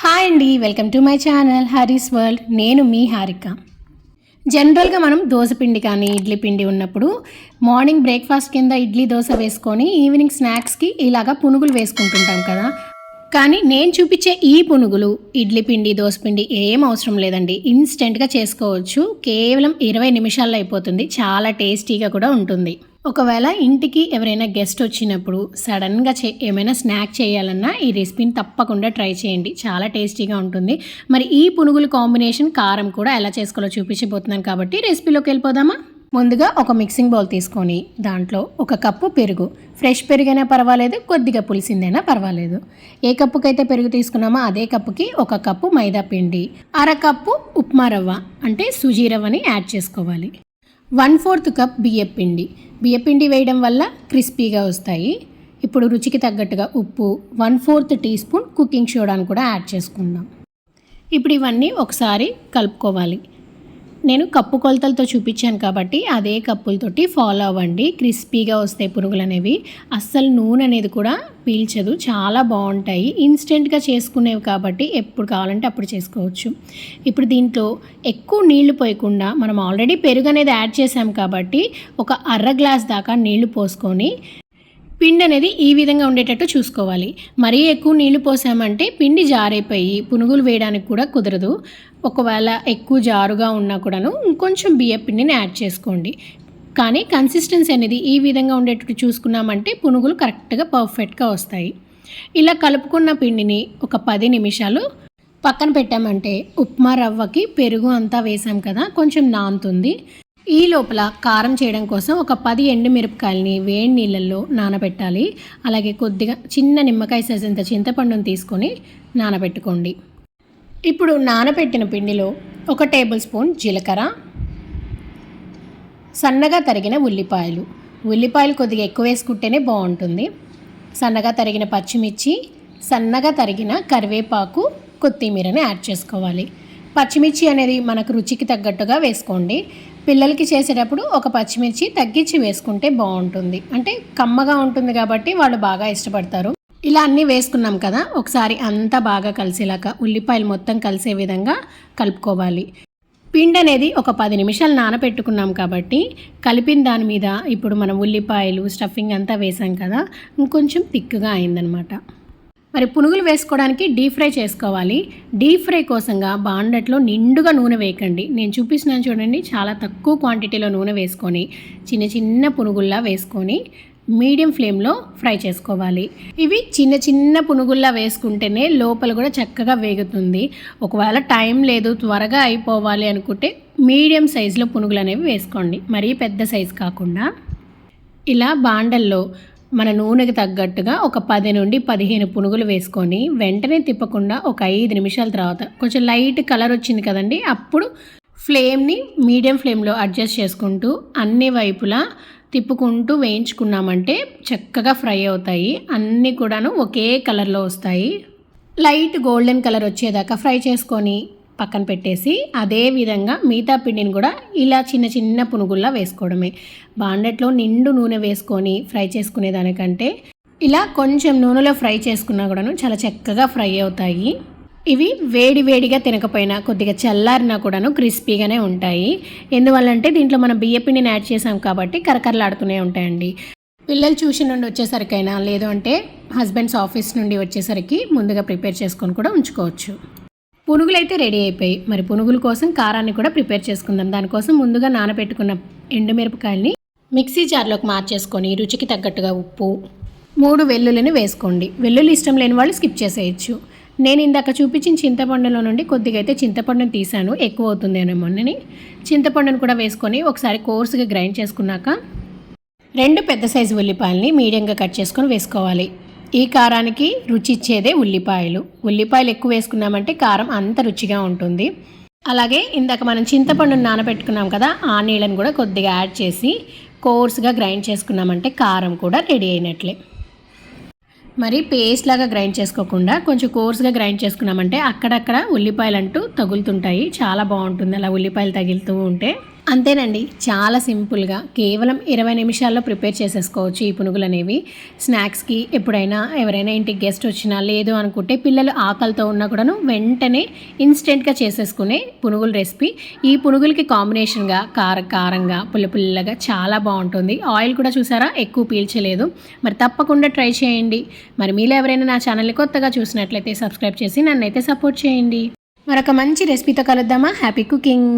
Hi అండి, welcome to my channel Hari's world. నేను మీ హారిక. జనరల్గా మనం దోశ పిండి కానీ ఇడ్లీ పిండి ఉన్నప్పుడు మార్నింగ్ బ్రేక్ఫాస్ట్ కింద ఇడ్లీ దోశ వేసుకొని ఈవినింగ్ స్నాక్స్కి ఇలాగా పునుగులు వేసుకుంటుంటాం కదా. కానీ నేను చూపించే ఈ పునుగులు ఇడ్లీ పిండి దోశ పిండి ఏం అవసరం లేదండి, ఇన్స్టెంట్గా చేసుకోవచ్చు. కేవలం 20 నిమిషాల్లో అయిపోతుంది. చాలా టేస్టీగా కూడా ఉంటుంది. ఒకవేళ ఇంటికి ఎవరైనా గెస్ట్ వచ్చినప్పుడు సడన్గా ఏమైనా స్నాక్ చేయాలన్నా ఈ రెసిపీని తప్పకుండా ట్రై చేయండి. చాలా టేస్టీగా ఉంటుంది. మరి ఈ పునుగుల కాంబినేషన్ కారం కూడా ఎలా చేసుకోవాలో చూపించబోతున్నాను కాబట్టి రెసిపీలోకి వెళ్ళిపోదామా. ముందుగా ఒక మిక్సింగ్ బౌల్ తీసుకొని దాంట్లో 1 కప్పు పెరుగు, ఫ్రెష్ పెరుగైనా పర్వాలేదు, కొద్దిగా పులిసిందైనా పర్వాలేదు. ఏ కప్పుకైతే పెరుగు తీసుకున్నామో అదే కప్పుకి 1 కప్పు మైదా పిండి, 1/2 కప్పు ఉప్మా రవ్వ అంటే సూజీ రవ్వని యాడ్ చేసుకోవాలి. 1/4 కప్ బియ్యపిండి వేయడం వల్ల క్రిస్పీగా వస్తాయి. ఇప్పుడు రుచికి తగ్గట్టుగా ఉప్పు, 1/4 టీ స్పూన్ కుకింగ్ సోడాను కూడా యాడ్ చేసుకుందాం. ఇప్పుడు ఇవన్నీ ఒకసారి కలుపుకోవాలి. నేను కప్పు కొలతలతో చూపించాను కాబట్టి అదే కప్పులతోటి ఫాలో అవ్వండి. క్రిస్పీగా వస్తాయి పునుగులు అనేవి. అస్సలు నూనె అనేది కూడా పీల్చదు, చాలా బాగుంటాయి. ఇన్స్టెంట్గా చేసుకునేవి కాబట్టి ఎప్పుడు కావాలంటే అప్పుడు చేసుకోవచ్చు. ఇప్పుడు దీంట్లో ఎక్కువ నీళ్లు పోయకుండా, మనం ఆల్రెడీ పెరుగు అనేది యాడ్ చేసాం కాబట్టి 1/2 గ్లాస్ దాకా నీళ్లు పోసుకొని పిండి అనేది ఈ విధంగా ఉండేటట్టు చూసుకోవాలి. మరీ ఎక్కువ నీళ్లు పోసామంటే పిండి జారైపోయి పునుగులు వేయడానికి కూడా కుదరదు. ఒకవేళ ఎక్కువ జారుగా ఉన్నా కూడాను ఇంకొంచెం బియ్య పిండిని యాడ్ చేసుకోండి. కానీ కన్సిస్టెన్సీ అనేది ఈ విధంగా ఉండేటట్టు చూసుకున్నామంటే పునుగులు కరెక్ట్గా పర్ఫెక్ట్గా వస్తాయి. ఇలా కలుపుకున్న పిండిని ఒక 10 నిమిషాలు పక్కన పెట్టామంటే ఉప్మా రవ్వకి పెరుగు అంతా వేసాం కదా, కొంచెం నానుతుంది. ఈ లోపల కారం చేయడం కోసం ఒక 10 ఎండుమిరపకాయలని వేడి నీళ్ళల్లో నానబెట్టాలి. అలాగే కొద్దిగా చిన్న నిమ్మకాయ సైజంత చింతపండును తీసుకొని నానబెట్టుకోండి. ఇప్పుడు నానబెట్టిన పిండిలో 1 టేబుల్ స్పూన్ జీలకర్ర, సన్నగా తరిగిన ఉల్లిపాయలు కొద్దిగా ఎక్కువ వేసుకుంటేనే బాగుంటుంది. సన్నగా తరిగిన పచ్చిమిర్చి, సన్నగా తరిగిన కరివేపాకు, కొత్తిమీరని యాడ్ చేసుకోవాలి. పచ్చిమిర్చి అనేది మనకు రుచికి తగ్గట్టుగా వేసుకోండి. పిల్లలకి చేసేటప్పుడు ఒక పచ్చిమిర్చి తగ్గించి వేసుకుంటే బాగుంటుంది. అంటే కమ్మగా ఉంటుంది కాబట్టి వాళ్ళు బాగా ఇష్టపడతారు. ఇలా అన్నీ వేసుకున్నాం కదా, ఒకసారి అంతా బాగా కలిసేలాగా ఉల్లిపాయలు మొత్తం కలిసే విధంగా కలుపుకోవాలి. పిండి అనేది ఒక 10 నిమిషాలు నానబెట్టుకున్నాం కాబట్టి కలిపిన దాని మీద ఇప్పుడు మనం ఉల్లిపాయలు స్టఫింగ్ అంతా వేసాం కదా, ఇంకొంచెం థిక్గా అయిందనమాట. మరి పునుగులు వేసుకోవడానికి డీప్ ఫ్రై చేసుకోవాలి. డీప్ ఫ్రై కోసంగా బాండట్లో నిండుగా నూనె వేయకండి. నేను చూపిస్తున్నాను చూడండి, చాలా తక్కువ క్వాంటిటీలో నూనె వేసుకొని చిన్న చిన్న పునుగుల్లా వేసుకొని మీడియం ఫ్లేమ్లో ఫ్రై చేసుకోవాలి. ఇవి చిన్న చిన్న పునుగుల్లా వేసుకుంటేనే లోపల కూడా చక్కగా వేగుతుంది. ఒకవేళ టైం లేదు, త్వరగా అయిపోవాలి అనుకుంటే మీడియం సైజులో పునుగులు అనేవి వేసుకోండి, మరీ పెద్ద సైజు కాకుండా. ఇలా బాండల్లో మన నూనెకి తగ్గట్టుగా ఒక 10 నుండి 15 పునుగులు వేసుకొని వెంటనే తిప్పకుండా ఒక 5 నిమిషాల తర్వాత కొంచెం లైట్ కలర్ వచ్చింది కదండి, అప్పుడు ఫ్లేమ్ని మీడియం ఫ్లేమ్లో అడ్జస్ట్ చేసుకుంటూ అన్ని వైపులా తిప్పుకుంటూ వేయించుకున్నామంటే చక్కగా ఫ్రై అవుతాయి. అన్నీ కూడాను ఒకే కలర్లో వస్తాయి. లైట్ గోల్డెన్ కలర్ వచ్చేదాకా ఫ్రై చేసుకొని పక్కన పెట్టేసి అదే విధంగా మిగతా పిండిని కూడా ఇలా చిన్న చిన్న పునుగుల్లా వేసుకోవడమే. బాండెట్లో నిండు నూనె వేసుకొని ఫ్రై చేసుకునే దానికంటే ఇలా కొంచెం నూనెలో ఫ్రై చేసుకున్నా కూడాను చాలా చక్కగా ఫ్రై అవుతాయి. ఇవి వేడిగా తినకపోయినా కొద్దిగా చల్లారినా కూడాను క్రిస్పీగానే ఉంటాయి. ఎందువల్లంటే దీంట్లో మనం బియ్యపిండిని యాడ్ చేసాం కాబట్టి కరకరలాడుతూనే ఉంటాయండి. పిల్లలు ట్యూషన్ నుండి వచ్చేసరికైనా లేదు అంటే హస్బెండ్స్ ఆఫీస్ నుండి వచ్చేసరికి ముందుగా ప్రిపేర్ చేసుకొని కూడా ఉంచుకోవచ్చు. పునుగులు అయితే రెడీ అయిపోయి, మరి పునుగుల కోసం కారాన్ని కూడా ప్రిపేర్ చేసుకుందాం. దానికోసం ముందుగా నానబెట్టుకున్న ఎండుమిరపకాయల్ని మిక్సీ జార్లోకి మార్చేసుకొని రుచికి తగ్గట్టుగా ఉప్పు, 3 వెల్లుల్లిని వేసుకోండి. వెల్లుల్లి ఇష్టం లేని వాళ్ళు స్కిప్ చేసేయచ్చు. నేను ఇందాక చూపించిన చింతపండులో నుండి కొద్దిగా అయితే చింతపండుని తీసాను, ఎక్కువ అవుతుందేమోనని. చింతపండును కూడా వేసుకొని ఒకసారి కోర్సుగా గ్రైండ్ చేసుకున్నాక 2 పెద్ద సైజు ఉల్లిపాయల్ని మీడియంగా కట్ చేసుకొని వేసుకోవాలి. ఈ కారానికి రుచి ఇచ్చేదే ఉల్లిపాయలు ఎక్కువ వేసుకున్నామంటే కారం అంత రుచిగా ఉంటుంది. అలాగే ఇందాక మనం చింతపండును నానబెట్టుకున్నాం కదా, ఆ నీళ్ళని కూడా కొద్దిగా యాడ్ చేసి కోర్సుగా గ్రైండ్ చేసుకున్నామంటే కారం కూడా రెడీ అయినట్లే. మరి పేస్ట్ లాగా గ్రైండ్ చేసుకోకుండా కొంచెం కోర్సుగా గ్రైండ్ చేసుకున్నామంటే అక్కడక్కడ ఉల్లిపాయలు అంటూ తగులుతుంటాయి, చాలా బాగుంటుంది అలా ఉల్లిపాయలు తగులుతూ ఉంటే. అంతేనండి, చాలా సింపుల్గా కేవలం 20 నిమిషాల్లో ప్రిపేర్ చేసేసుకోవచ్చు ఈ పునుగులు అనేవి. స్నాక్స్కి ఎప్పుడైనా ఎవరైనా ఇంటికి గెస్ట్ వచ్చినా లేదు అనుకుంటే పిల్లలు ఆకలితో ఉన్నా కూడాను వెంటనే ఇన్స్టెంట్గా చేసేసుకునే పునుగుల రెసిపీ. ఈ పునుగులకి కాంబినేషన్గా కారంగా పుల్లగా చాలా బాగుంటుంది. ఆయిల్ కూడా చూసారా ఎక్కువ పీల్చలేదు. మరి తప్పకుండా ట్రై చేయండి. మరి మీలో ఎవరైనా నా ఛానల్ని కొత్తగా చూసినట్లయితే సబ్స్క్రైబ్ చేసి నన్నైతే సపోర్ట్ చేయండి. మరొక మంచి రెసిపీతో కలుద్దామా. Happy cooking.